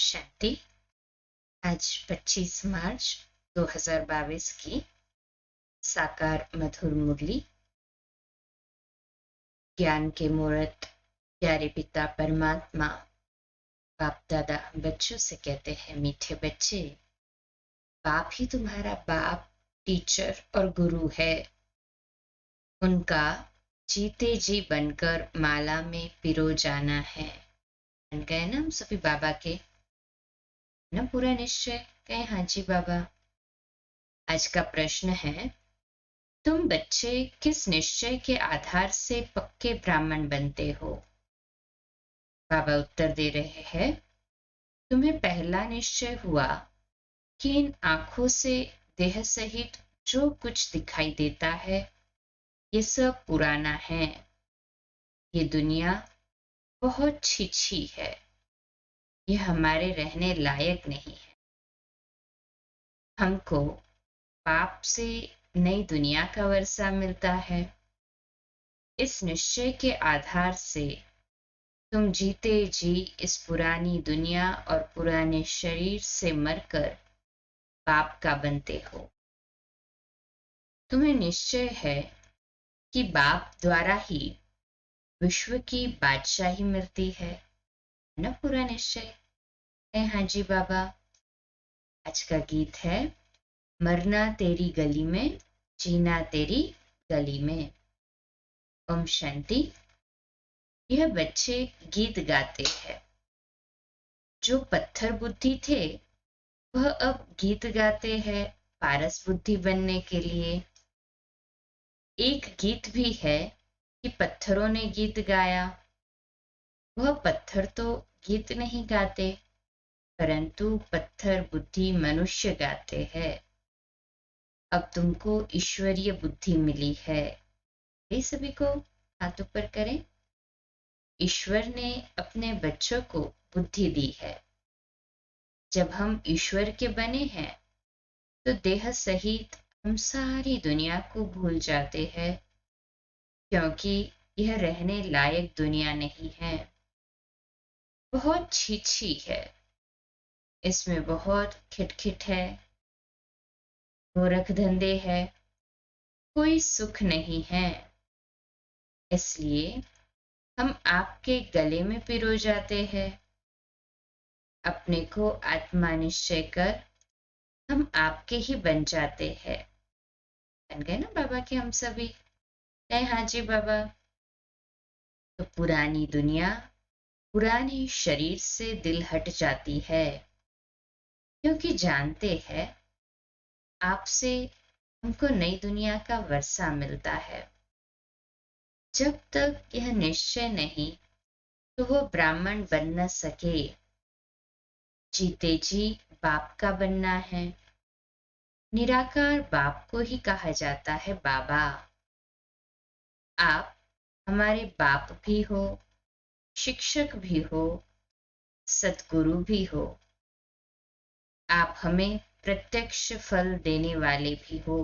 शांति। आज 25 मार्च 2022 की साकार मधुर मुरली ज्ञान के मूर्त प्यारे पिता परमात्मा बाप दादा बच्चों से कहते हैं, मीठे बच्चे, बाप ही तुम्हारा बाप, टीचर और गुरु है। उनका जीते जी बनकर माला में पिरो जाना है। बन गए ना हम सभी बाबा के ना? पूरा निश्चय कहें हाँ जी बाबा। आज का प्रश्न है, तुम बच्चे किस निश्चय के आधार से पक्के ब्राह्मण बनते हो? बाबा उत्तर दे रहे हैं, तुम्हें पहला निश्चय हुआ कि इन आंखों से देह सहित जो कुछ दिखाई देता है ये सब पुराना है। ये दुनिया बहुत छी है, ये हमारे रहने लायक नहीं है। हमको पाप से नई दुनिया का वर्षा मिलता है। इस निश्चय के आधार से तुम जीते जी इस पुरानी दुनिया और पुराने शरीर से मरकर बाप का बनते हो। तुम्हें निश्चय है कि बाप द्वारा ही विश्व की बादशाही मिलती है ना? पूरा निश्चय है हाँ जी बाबा। आज का गीत है, मरना तेरी गली में, जीना तेरी गली में। ओम शांति। यह बच्चे गीत गाते हैं। जो पत्थर बुद्धि थे वह अब गीत गाते हैं पारस बुद्धि बनने के लिए। एक गीत भी है कि पत्थरों ने गीत गाया। वह पत्थर तो गीत नहीं गाते, परंतु पत्थर बुद्धि मनुष्य गाते हैं। अब तुमको ईश्वरीय बुद्धि मिली है। ये सभी को हाथ ऊपर करें। ईश्वर ने अपने बच्चों को बुद्धि दी है। जब हम ईश्वर के बने हैं तो देह सहित हम सारी दुनिया को भूल जाते हैं, क्योंकि यह रहने लायक दुनिया नहीं है। बहुत छी है, इसमें बहुत खिटखिट है, गोरख धंधे है, कोई सुख नहीं है। इसलिए हम आपके गले में पिरो जाते हैं। अपने को आत्मा निश्चय कर हम आपके ही बन जाते हैं। बन गए ना बाबा के हम सभी? कहे हाँ जी बाबा। तो पुरानी दुनिया, पुराने शरीर से दिल हट जाती है, क्योंकि जानते हैं आपसे हमको नई दुनिया का वर्षा मिलता है। जब तक यह निश्चय नहीं तो वो ब्राह्मण बन न सके। जीते जी बाप का बनना है। निराकार बाप को ही कहा जाता है बाबा। आप हमारे बाप भी हो, शिक्षक भी हो, सद्गुरु भी हो। आप हमें प्रत्यक्ष फल देने वाले भी हो।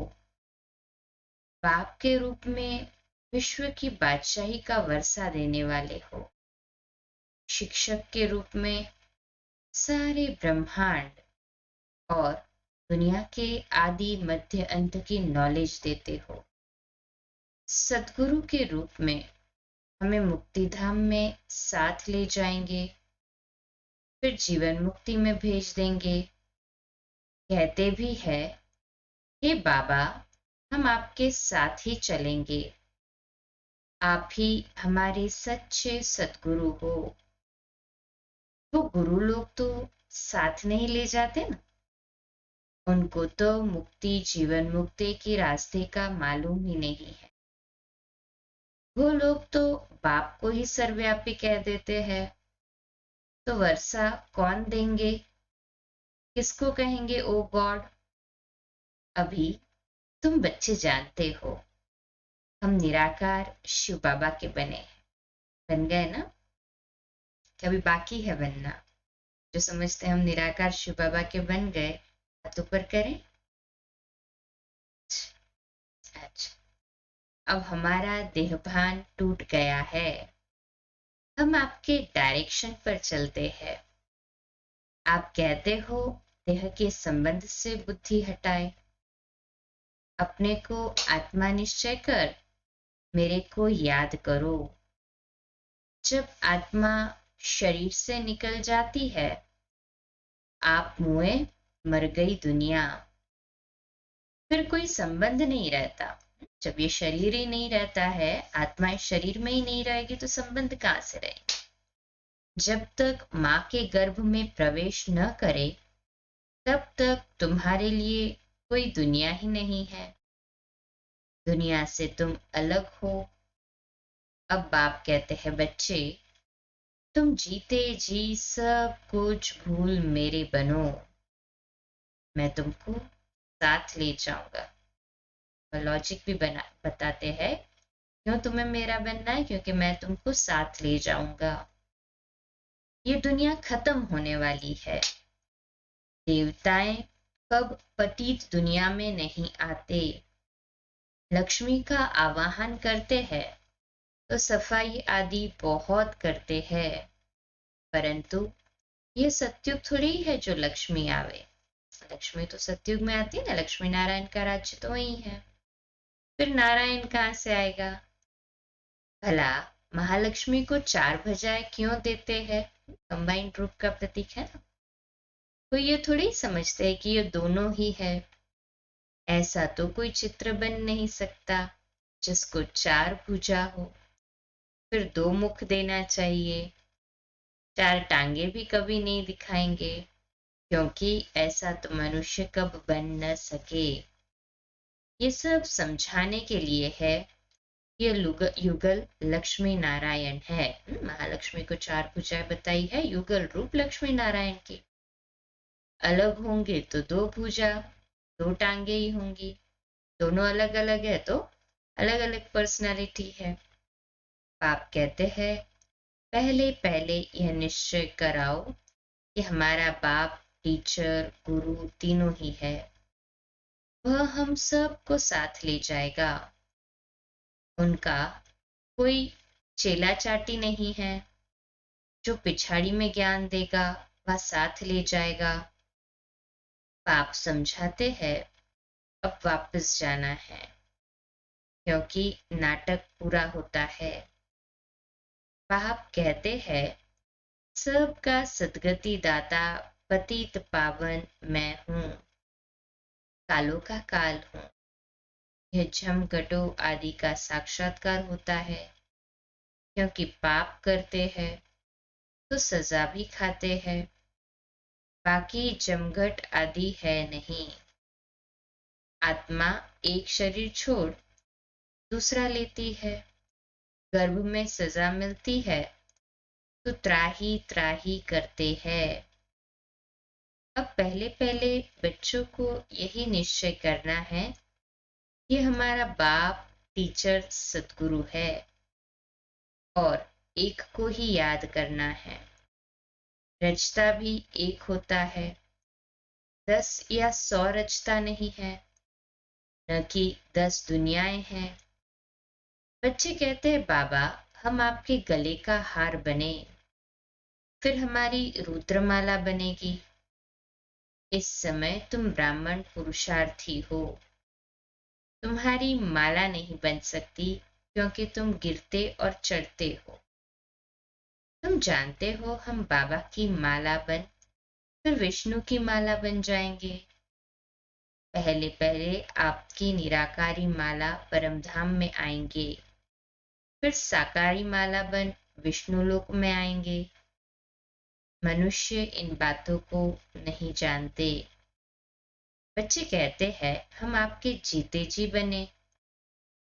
बाप के रूप में विश्व की बादशाही का वर्षा देने वाले हो। शिक्षक के रूप में सारे ब्रह्मांड और दुनिया के आदि मध्य अंत की नॉलेज देते हो। सद्गुरु के रूप में हमें मुक्ति धाम में साथ ले जाएंगे, फिर जीवन मुक्ति में भेज देंगे। कहते भी है, हे बाबा, हम आपके साथ ही चलेंगे। आप ही हमारे सच्चे सद्गुरु हो। वो गुरु लोग तो साथ नहीं ले जाते ना। उनको तो मुक्ति जीवन मुक्ति के रास्ते का मालूम ही नहीं है। वो लोग तो बाप को ही सर्वव्यापी कह देते हैं। तो वर्षा कौन देंगे? किसको कहेंगे ओ गॉड? अभी तुम बच्चे जानते हो, हम निराकार शिव बाबा के बने हैं। बन गए ना? कभी बाकी है बनना? जो समझते हैं हम निराकार शिव बाबा के बन गए, हाथ ऊपर करें। अच्छा, अब हमारा देहभान टूट गया है। हम आपके डायरेक्शन पर चलते हैं। आप कहते हो देह के संबंध से बुद्धि हटाए, अपने को आत्मा निश्चय कर मेरे को याद करो। जब आत्मा शरीर से निकल जाती है, आप मुए, मर गई दुनिया, फिर कोई संबंध नहीं रहता। जब ये शरीर ही नहीं रहता है, आत्मा इस शरीर में ही नहीं रहेगी तो संबंध कहाँ से रहेगा। जब तक माँ के गर्भ में प्रवेश न करे तब तक तुम्हारे लिए कोई दुनिया ही नहीं है। दुनिया से तुम अलग हो। अब बाप कहते हैं, बच्चे तुम जीते जी सब कुछ भूल मेरे बनो, मैं तुमको साथ ले जाऊंगा। और लॉजिक भी बताते हैं, क्यों तुम्हें मेरा बनना है, क्योंकि मैं तुमको साथ ले जाऊंगा। ये दुनिया खत्म होने वाली है। देवताएं कब पतित दुनिया में नहीं आते। लक्ष्मी का आवाहन करते हैं तो सफाई आदि बहुत करते हैं, परंतु ये सत्युग थोड़ी है जो लक्ष्मी आवे। लक्ष्मी तो सत्युग में आती है ना, लक्ष्मी नारायण का राज्य तो वही है। फिर नारायण कहाँ से आएगा। भला महालक्ष्मी को 4 भुजाएं क्यों देते हैं, कंबाइंड रूप का प्रतीक है ना। तो ये थोड़ी समझते हैं कि ये दोनों ही है। ऐसा तो कोई चित्र बन नहीं सकता जिसको 4 भुजा हो। फिर 2 मुख देना चाहिए। 4 टांगे भी कभी नहीं दिखाएंगे, क्योंकि ऐसा तो मनुष्य कब बन न सके। ये सब समझाने के लिए है। ये युगल लक्ष्मी नारायण है। महालक्ष्मी को 4 भुजाएं बताई है, युगल रूप लक्ष्मी नारायण की। अलग होंगे तो 2 भुजा, 2 टांगे ही होंगी। दोनों अलग अलग है तो अलग अलग पर्सनालिटी है। पाप कहते हैं, पहले पहले यह निश्चय कराओ कि हमारा बाप, टीचर, गुरु तीनों ही है। वह हम सब को साथ ले जाएगा। उनका कोई चेला चाटी नहीं है। जो पिछाड़ी में ज्ञान देगा वह साथ ले जाएगा। पाप समझाते हैं, अब वापस जाना है, क्योंकि नाटक पूरा होता है। पाप कहते हैं, सबका सदगति दाता पतित पावन मैं हूँ, कालों का काल हूँ। यह झम घटो आदि का साक्षात्कार होता है। क्योंकि पाप करते हैं तो सजा भी खाते हैं, बाकी जमघट आदि है नहीं। आत्मा एक शरीर छोड़ दूसरा लेती है। गर्भ में सजा मिलती है तो त्राही त्राही करते हैं। अब पहले पहले बच्चों को यही निश्चय करना है कि हमारा बाप, टीचर, सदगुरु है और एक को ही याद करना है। रचता भी एक होता है, 10 या 100 रचता नहीं है, न कि 10 दुनियाएं हैं। बच्चे कहते हैं, बाबा हम आपके गले का हार बने, फिर हमारी रुद्रमाला बनेगी। इस समय तुम ब्राह्मण पुरुषार्थी हो, तुम्हारी माला नहीं बन सकती, क्योंकि तुम गिरते और चढ़ते हो। तुम जानते हो हम बाबा की माला बन फिर विष्णु की माला बन जाएंगे। पहले पहले आपकी निराकारी माला परमधाम में आएंगे, फिर साकारी माला बन विष्णु लोक में आएंगे। मनुष्य इन बातों को नहीं जानते। बच्चे कहते हैं, हम आपके जीते जी बने।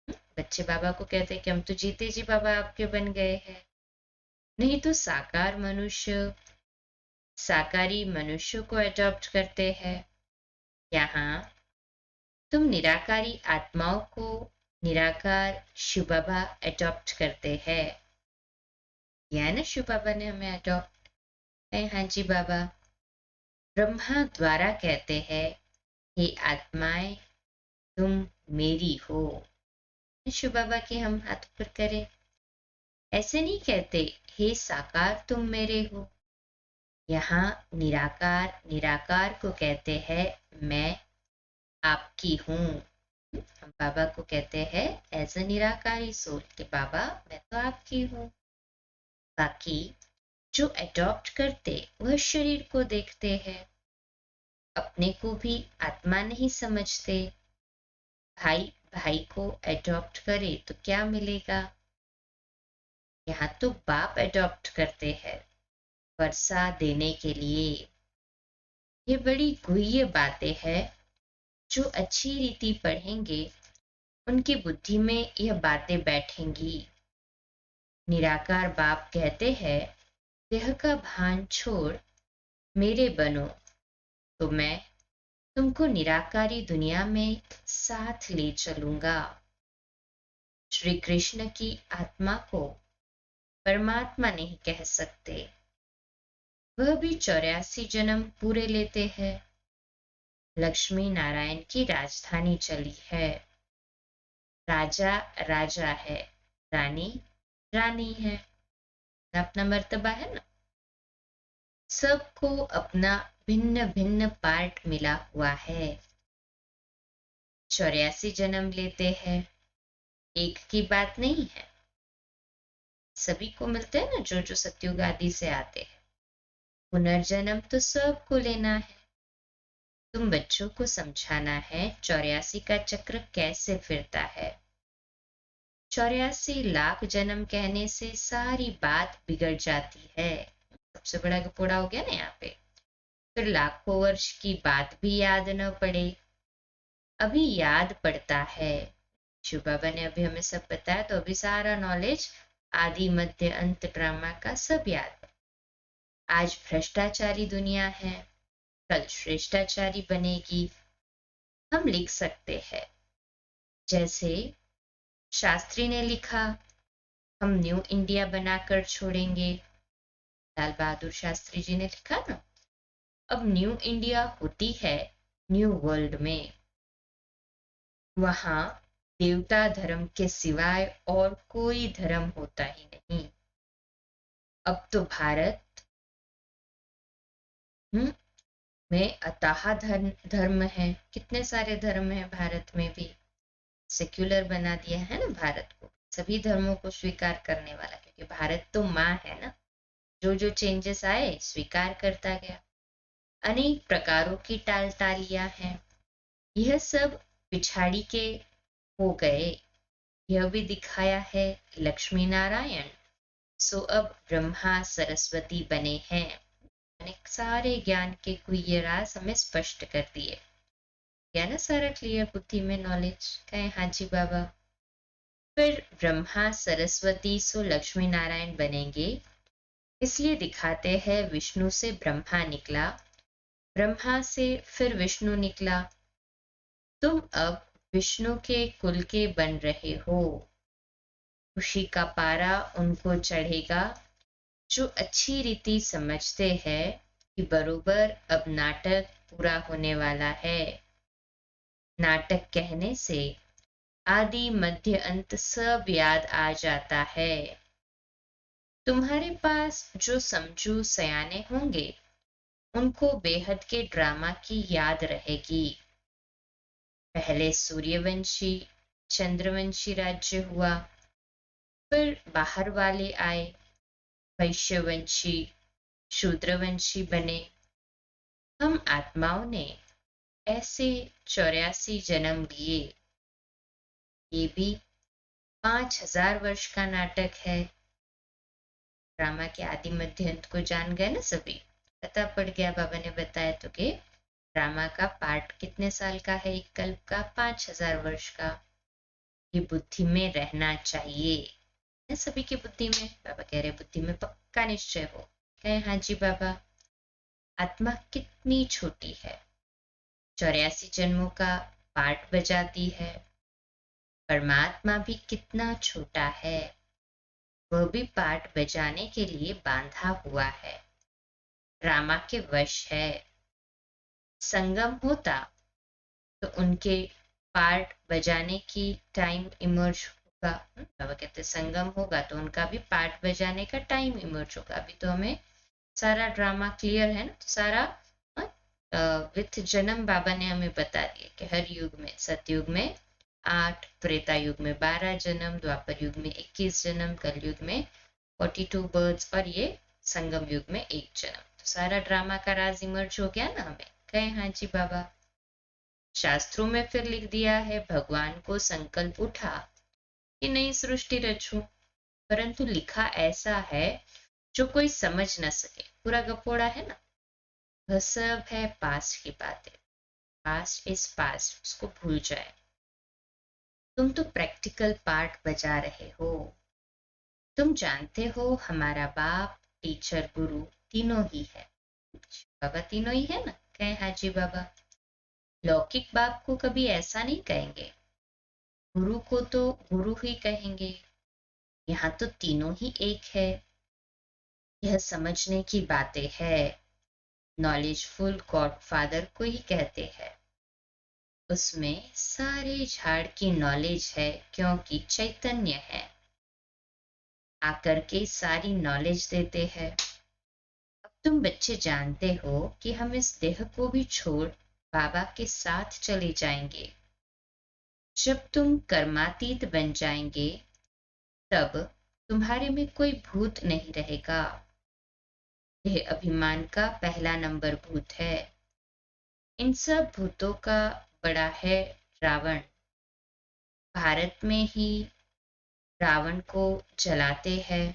बच्चे बाबा को कहते हैं कि हम तो जीते जी बाबा आपके बन गए हैं। नहीं तो साकार मनुष्य साकारी मनुष्य को अडॉप्ट करते हैं। यहाँ तुम निराकारी आत्माओं को निराकार शिव बाबा अडॉप्ट करते हैं। या ना शिव बाबा ने हमें अडॉप्ट। हाँ जी बाबा। ब्रह्मा द्वारा कहते हैं, हे आत्माएं तुम मेरी हो। शिव बाबा के हम हाथ ऊपर करें। ऐसे नहीं कहते, हे साकार तुम मेरे हो। यहाँ निराकार निराकार को कहते हैं मैं आपकी हूँ। हम बाबा को कहते हैं एज अ निराकारी सोल कि बाबा मैं तो आपकी हूँ। बाकी जो अडॉप्ट करते वह शरीर को देखते हैं, अपने को भी आत्मा नहीं समझते। भाई भाई को अडॉप्ट करे तो क्या मिलेगा? यहाँ तो बाप अडॉप्ट करते हैं वर्षा देने के लिए। ये बड़ी गुह्य बातें हैं, जो अच्छी रीति पढ़ेंगे उनकी बुद्धि में यह बातें बैठेंगी। निराकार बाप कहते हैं देह का भान छोड़ मेरे बनो, तो मैं तुमको निराकारी दुनिया में साथ ले चलूंगा। श्री कृष्ण की आत्मा को परमात्मा नहीं कह सकते, वह भी 84 जन्म पूरे लेते हैं। लक्ष्मी नारायण की राजधानी चली है। राजा राजा है, रानी रानी है, अपना मर्तबा है ना। सबको अपना भिन्न भिन्न पार्ट मिला हुआ है। 84 जन्म लेते हैं, एक की बात नहीं है, सभी को मिलते हैं ना, जो जो सत्युग आदि से आते हैं। पुनर्जन्म तो सबको लेना है। तुम बच्चों को समझाना है 84 का चक्र कैसे फिरता है। 84 लाख जन्म कहने से सारी बात बिगड़ जाती है। सबसे बड़ा गपोड़ा हो गया ना यहाँ पे। फिर लाखों वर्ष की बात भी याद न पड़े। अभी याद पड़ता है। शिव बाबा ने अभी हमें सब बताया, तो अभी सारा नॉलेज आदि मध्य अंत ड्रामा का सब याद है। आज भ्रष्टाचारी दुनिया है, कल श्रेष्ठाचारी बनेगी। हम लिख सकते हैं जैसे शास्त्री ने लिखा, हम न्यू इंडिया बनाकर छोड़ेंगे। लाल बहादुर शास्त्री जी ने लिखा ना, अब न्यू इंडिया होती है न्यू वर्ल्ड में। वहां देवता धर्म के सिवाय और कोई धर्म होता ही नहीं। अब तो भारत में अथाह धर्म है। कितने सारे धर्म है भारत में भी। सेक्युलर बना दिया है ना भारत को, सभी धर्मों को स्वीकार करने वाला, क्योंकि भारत तो माँ है ना। जो जो चेंजेस आए स्वीकार करता गया। अनेक प्रकारों की टाल टालियां हैं। यह सब पिछाड़ी के हो गए। यह भी दिखाया है लक्ष्मी नारायण, सो अब ब्रह्मा सरस्वती बने हैं। अनेक सारे ज्ञान के गुह्य राज हमें स्पष्ट कर दिए। क्या ना सारा क्लियर बुद्धि में नॉलेज कहे हाँ जी बाबा। फिर ब्रह्मा सरस्वती सो लक्ष्मी नारायण बनेंगे, इसलिए दिखाते हैं विष्णु से ब्रह्मा निकला, ब्रह्मा से फिर विष्णु निकला। तुम अब विष्णु के कुल के बन रहे हो। खुशी का पारा उनको चढ़ेगा जो अच्छी रीति समझते हैं कि बरोबर अब नाटक पूरा होने वाला है। नाटक कहने से आदि मध्य अंत सब याद आ जाता है। तुम्हारे पास जो समझू सयाने होंगे उनको बेहद के ड्रामा की याद रहेगी। पहले सूर्यवंशी चंद्रवंशी राज्य हुआ, फिर बाहर वाले आए, वैश्यवंशी शूद्रवंशी बने। हम आत्माओं ने ऐसे 84 जन्म लिए। ये भी 5000 वर्ष का नाटक है। ड्रामा के आदि मध्य अंत को जान गए ना सभी, पता पड़ गया। बाबा ने बताया तो कि ड्रामा का पार्ट कितने साल का है, एक कल्प का 5000 वर्ष का। ये बुद्धि में रहना चाहिए, सभी की बुद्धि में। बाबा कह रहे बुद्धि में पक्का निश्चय हो। कहे हाँ जी बाबा। आत्मा कितनी छोटी है, 84 जन्मों का पार्ट बजाती है। परमात्मा भी कितना छोटा है, वह भी पार्ट बजाने के लिए बांधा हुआ है, ड्रामा के वश है। संगम होता तो उनके पार्ट बजाने की टाइम इमर्ज होगा। बाबा कहते संगम होगा तो उनका भी पार्ट बजाने का टाइम इमर्ज होगा। अभी तो हमें सारा ड्रामा क्लियर है ना। तो सारा विथ जन्म बाबा ने हमें बता दिया कि हर युग में, सतयुग में 8, त्रेता युग में 12 जन्म, द्वापर युग में 21 जन्म, कलयुग में 42 बर्थ्स और ये संगम युग में 1 जन्म। तो सारा ड्रामा का राज इमर्ज हो गया ना हमें। कहे हाँ जी बाबा। शास्त्रों में फिर लिख दिया है, भगवान को संकल्प उठा कि नई सृष्टि रचूं, परंतु लिखा ऐसा है जो कोई समझ न सके। पूरा गपोड़ा है ना। वह सब है पास्ट की बातें। पास्ट इज पास्ट, उसको भूल जाए। तुम तो प्रैक्टिकल पार्ट बजा रहे हो। तुम जानते हो हमारा बाप, टीचर, गुरु तीनों ही है। बाबा तीनों ही है ना। कहे हाँ जी बाबा। लौकिक बाप को कभी ऐसा नहीं कहेंगे, गुरु को तो गुरु ही कहेंगे। यहाँ तो तीनों ही एक है। यह समझने की बातें है। नॉलेजफुल गॉडफादर को ही कहते हैं। उसमें सारे झाड़ की नॉलेज है, क्योंकि चैतन्य है। आकर के सारी नॉलेज देते हैं। अब तुम बच्चे जानते हो कि हम इस देह को भी छोड़ बाबा के साथ चले जाएंगे। जब तुम कर्मातीत बन जाएंगे, तब तुम्हारे में कोई भूत नहीं रहेगा। यह अभिमान का पहला नंबर भूत है। इन सब भूतों का बड़ा है रावण। भारत में ही रावण को जलाते हैं,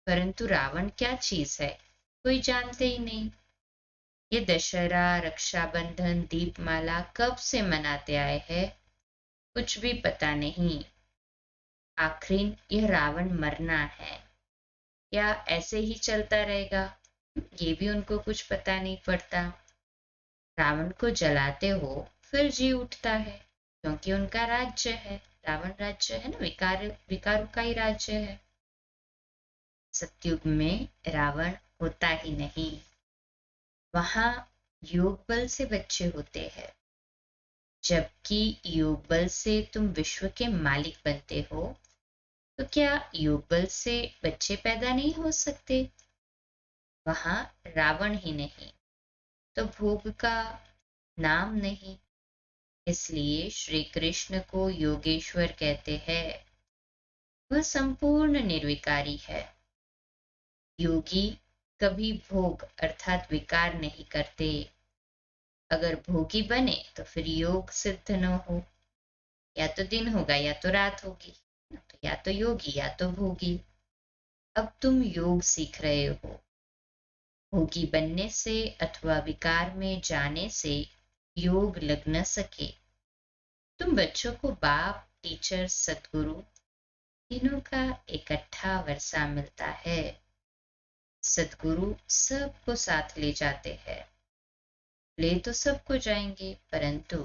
परंतु रावण क्या चीज है कोई जानते ही नहीं। ये दशहरा, रक्षाबंधन, दीपमाला कब से मनाते आए हैं, कुछ भी पता नहीं। आखिर यह रावण मरना है या ऐसे ही चलता रहेगा, ये भी उनको कुछ पता नहीं पड़ता। रावण को जलाते हो फिर जी उठता है, क्योंकि उनका राज्य है। रावण राज्य है ना, विकारों का ही राज्य है। सतयुग में रावण होता ही नहीं। वहां योग बल से बच्चे होते हैं, जबकि योग बल से तुम विश्व के मालिक बनते हो। तो क्या योग बल से बच्चे पैदा नहीं हो सकते? वहां रावण ही नहीं तो भोग का नाम नहीं। इसलिए श्री कृष्ण को योगेश्वर कहते हैं। वह संपूर्ण निर्विकारी है। योगी कभी भोग अर्थात विकार नहीं करते। अगर भोगी बने तो फिर योग सिद्ध न हो। या तो दिन होगा या तो रात होगी, तो या तो योगी या तो भोगी। अब तुम योग सीख रहे हो। भोगी बनने से अथवा विकार में जाने से योग लग न सके। तुम बच्चों को बाप, टीचर, सतगुरु तीनों का इकट्ठा वर्षा मिलता है। सतगुरु सबको साथ ले जाते हैं। ले तो सबको जाएंगे, परंतु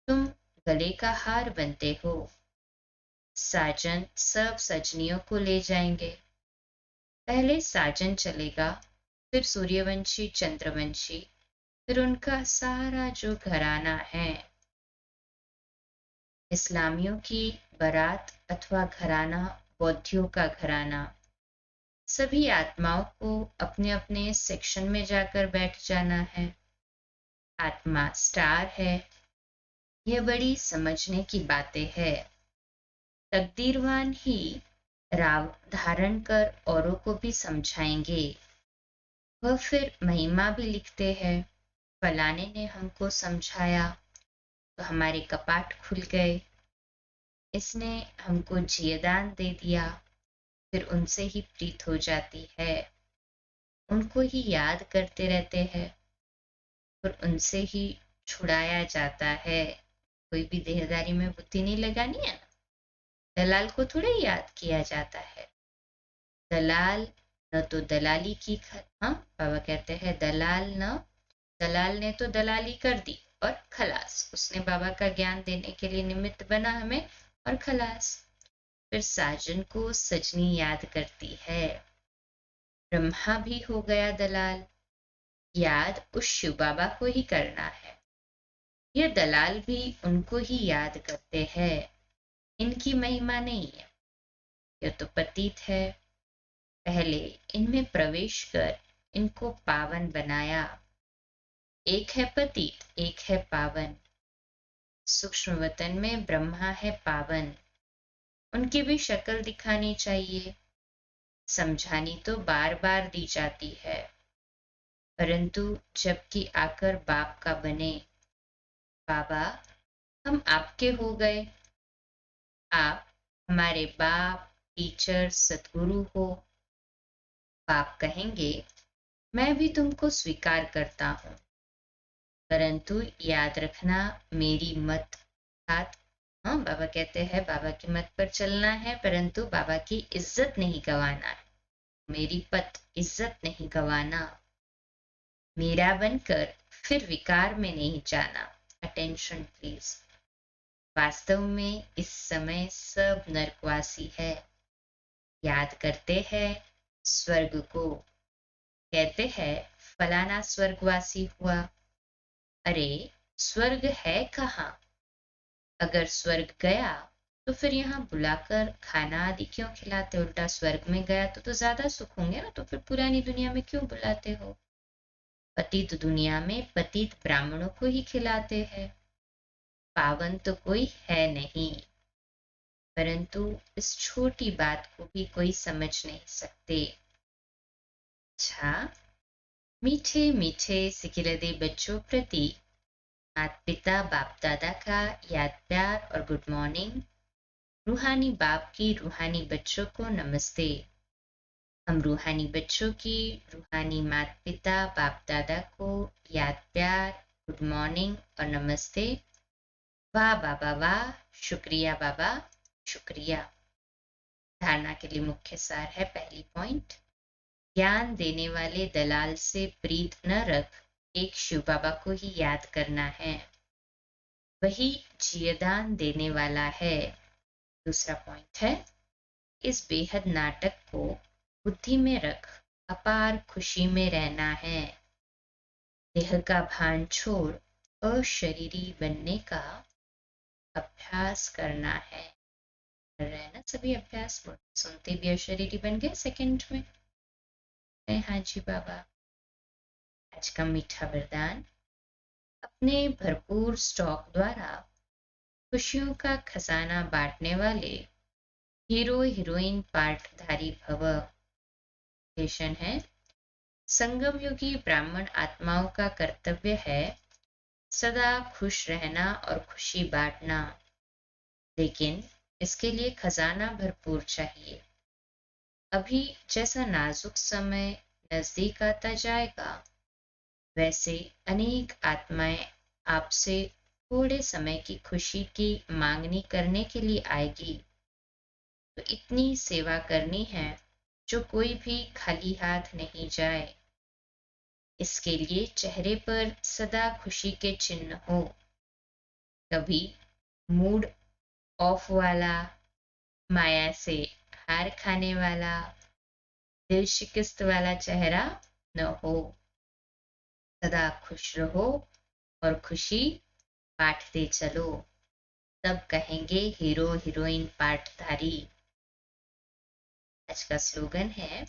तुम गले का हार बनते हो। साजन सब सजनियों को ले जाएंगे। पहले साजन चलेगा, फिर सूर्यवंशी, चंद्रवंशी, फिर उनका सारा जो घराना है। इस्लामियों की बारात अथवा घराना, बौद्धियों का घराना। सभी आत्माओं को अपने अपने सेक्शन में जाकर बैठ जाना है। आत्मा स्टार है। यह बड़ी समझने की बातें है। तकदीरवान ही राव धारण कर औरों को भी समझाएंगे। वह फिर महिमा भी लिखते हैं। फलाने ने हमको समझाया तो हमारे कपाट खुल गए। इसने हमको जियदान दे दिया, फिर उनसे ही प्रीत हो जाती है। उनको ही याद करते रहते हैं, फिर उनसे ही छुड़ाया जाता है। कोई भी देहदारी में बुद्धि नहीं लगानी है ना। दलाल को थोड़े याद किया जाता है। दलाल न तो दलाली की हाँ बाबा कहते हैं दलाल ने तो दलाली कर दी और खलास। उसने बाबा का ज्ञान देने के लिए निमित्त बना हमें और खलास। फिर साजन को सजनी याद करती है। ब्रह्मा भी हो गया दलाल। याद उस शिव बाबा को ही करना है। यह दलाल भी उनको ही याद करते हैं। इनकी महिमा नहीं है, यह तो पतित है। पहले इनमें प्रवेश कर इनको पावन बनाया। एक है पतित, एक है पावन। सूक्ष्म वतन में ब्रह्मा है पावन, उनकी भी शक्ल दिखानी चाहिए। समझानी तो बार बार दी जाती है, परंतु जबकि आकर बाप का बने, बाबा हम आपके हो गए, आप हमारे बाप, टीचर, सदगुरु हो। बाप कहेंगे मैं भी तुमको स्वीकार करता हूं, परंतु याद रखना मेरी मत बात। हाँ, बाबा कहते हैं बाबा की मत पर चलना है, परंतु बाबा की इज्जत नहीं गंवाना है। मेरी पत इज्जत नहीं गंवाना, मेरा बनकर फिर विकार में नहीं जाना। Attention please. वास्तव में इस समय सब नरकवासी है, याद करते हैं स्वर्ग को, कहते हैं फलाना स्वर्गवासी हुआ। अरे स्वर्ग है कहाँ? अगर स्वर्ग गया तो फिर यहाँ बुलाकर खाना आदि क्यों खिलाते? उल्टा स्वर्ग में गया तो ज्यादा सुख होंगे ना, तो फिर पुरानी दुनिया में क्यों बुलाते हो? पतित दुनिया में पतित ब्राह्मणों को ही खिलाते हैं, पावन तो कोई है नहीं। परंतु इस छोटी बात को भी कोई समझ नहीं सकते। अच्छा, मीठे मीठे सिकिलदे बच्चों प्रति माता पिता बाप दादा का याद प्यार और गुड मॉर्निंग। रूहानी बाप की रूहानी बच्चों को नमस्ते। हम रूहानी बच्चों की रूहानी माता पिता बाप दादा को याद प्यार, गुड मॉर्निंग और नमस्ते। वाह बाबा वाह, शुक्रिया बाबा शुक्रिया। धारणा के लिए मुख्य सार है पहली पॉइंट, ज्ञान देने वाले दलाल से प्रीत न रख, एक शिव बाबा को ही याद करना है, वही जियदान देने वाला है। दूसरा पॉइंट है, इस बेहद नाटक को बुद्धि में रख, अपार खुशी में रहना है। देह का भान छोड़ अशरीरी बनने का अभ्यास करना है। कर रहे हैं ना सभी अभ्यास, सुनते भी अशरीरी बन गए सेकंड में। हाँ जी बाबा। आज का मीठा वरदान, अपने भरपूर स्टॉक द्वारा खुशियों का खजाना बांटने वाले हीरो हीरोइन पार्टधारी भव। पेशन है, संगम युगी ब्राह्मण आत्माओं का कर्तव्य है सदा खुश रहना और खुशी बांटना, लेकिन इसके लिए खजाना भरपूर चाहिए। अभी जैसा नाजुक समय नजदीक आता जाएगा, वैसे अनेक आत्माएं आपसे थोड़े समय की खुशी की मांगनी करने के लिए आएगी, तो इतनी सेवा करनी है जो कोई भी खाली हाथ नहीं जाए। इसके लिए चेहरे पर सदा खुशी के चिन्ह हो। कभी मूड ऑफ वाला, माया से हार खाने वाला, दिल शिकस्त वाला चेहरा न हो। सदा खुश रहो और खुशी बांटते चलो, तब कहेंगे हीरो हीरोइन पार्टधारी। आज का स्लोगन है,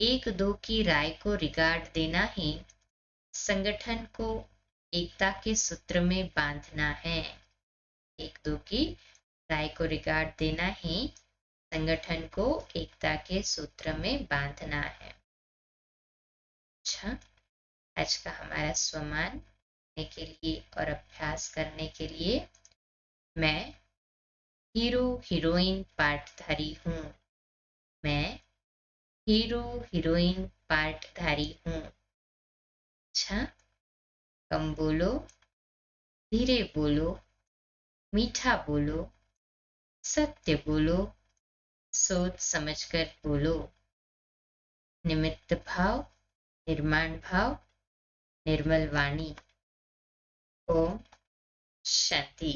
एक दो की राय को रिगार्ड देना ही संगठन को एकता के सूत्र में बांधना है। एक दो की राय को रिगार्ड देना ही संगठन को एकता के सूत्र में बांधना है। अच्छा, आज का हमारा स्वमान करने के लिए और अभ्यास करने के लिए, मैं हीरो हीरोइन पार्टधारी हूँ। मैं हीरो हीरोइन पार्टधारी हूँ। अच्छा, कम बोलो, धीरे बोलो, मीठा बोलो, सत्य बोलो, सोच समझकर बोलो। निमित्त भाव, निर्माण भाव, निर्मल वाणी। ओम शांति।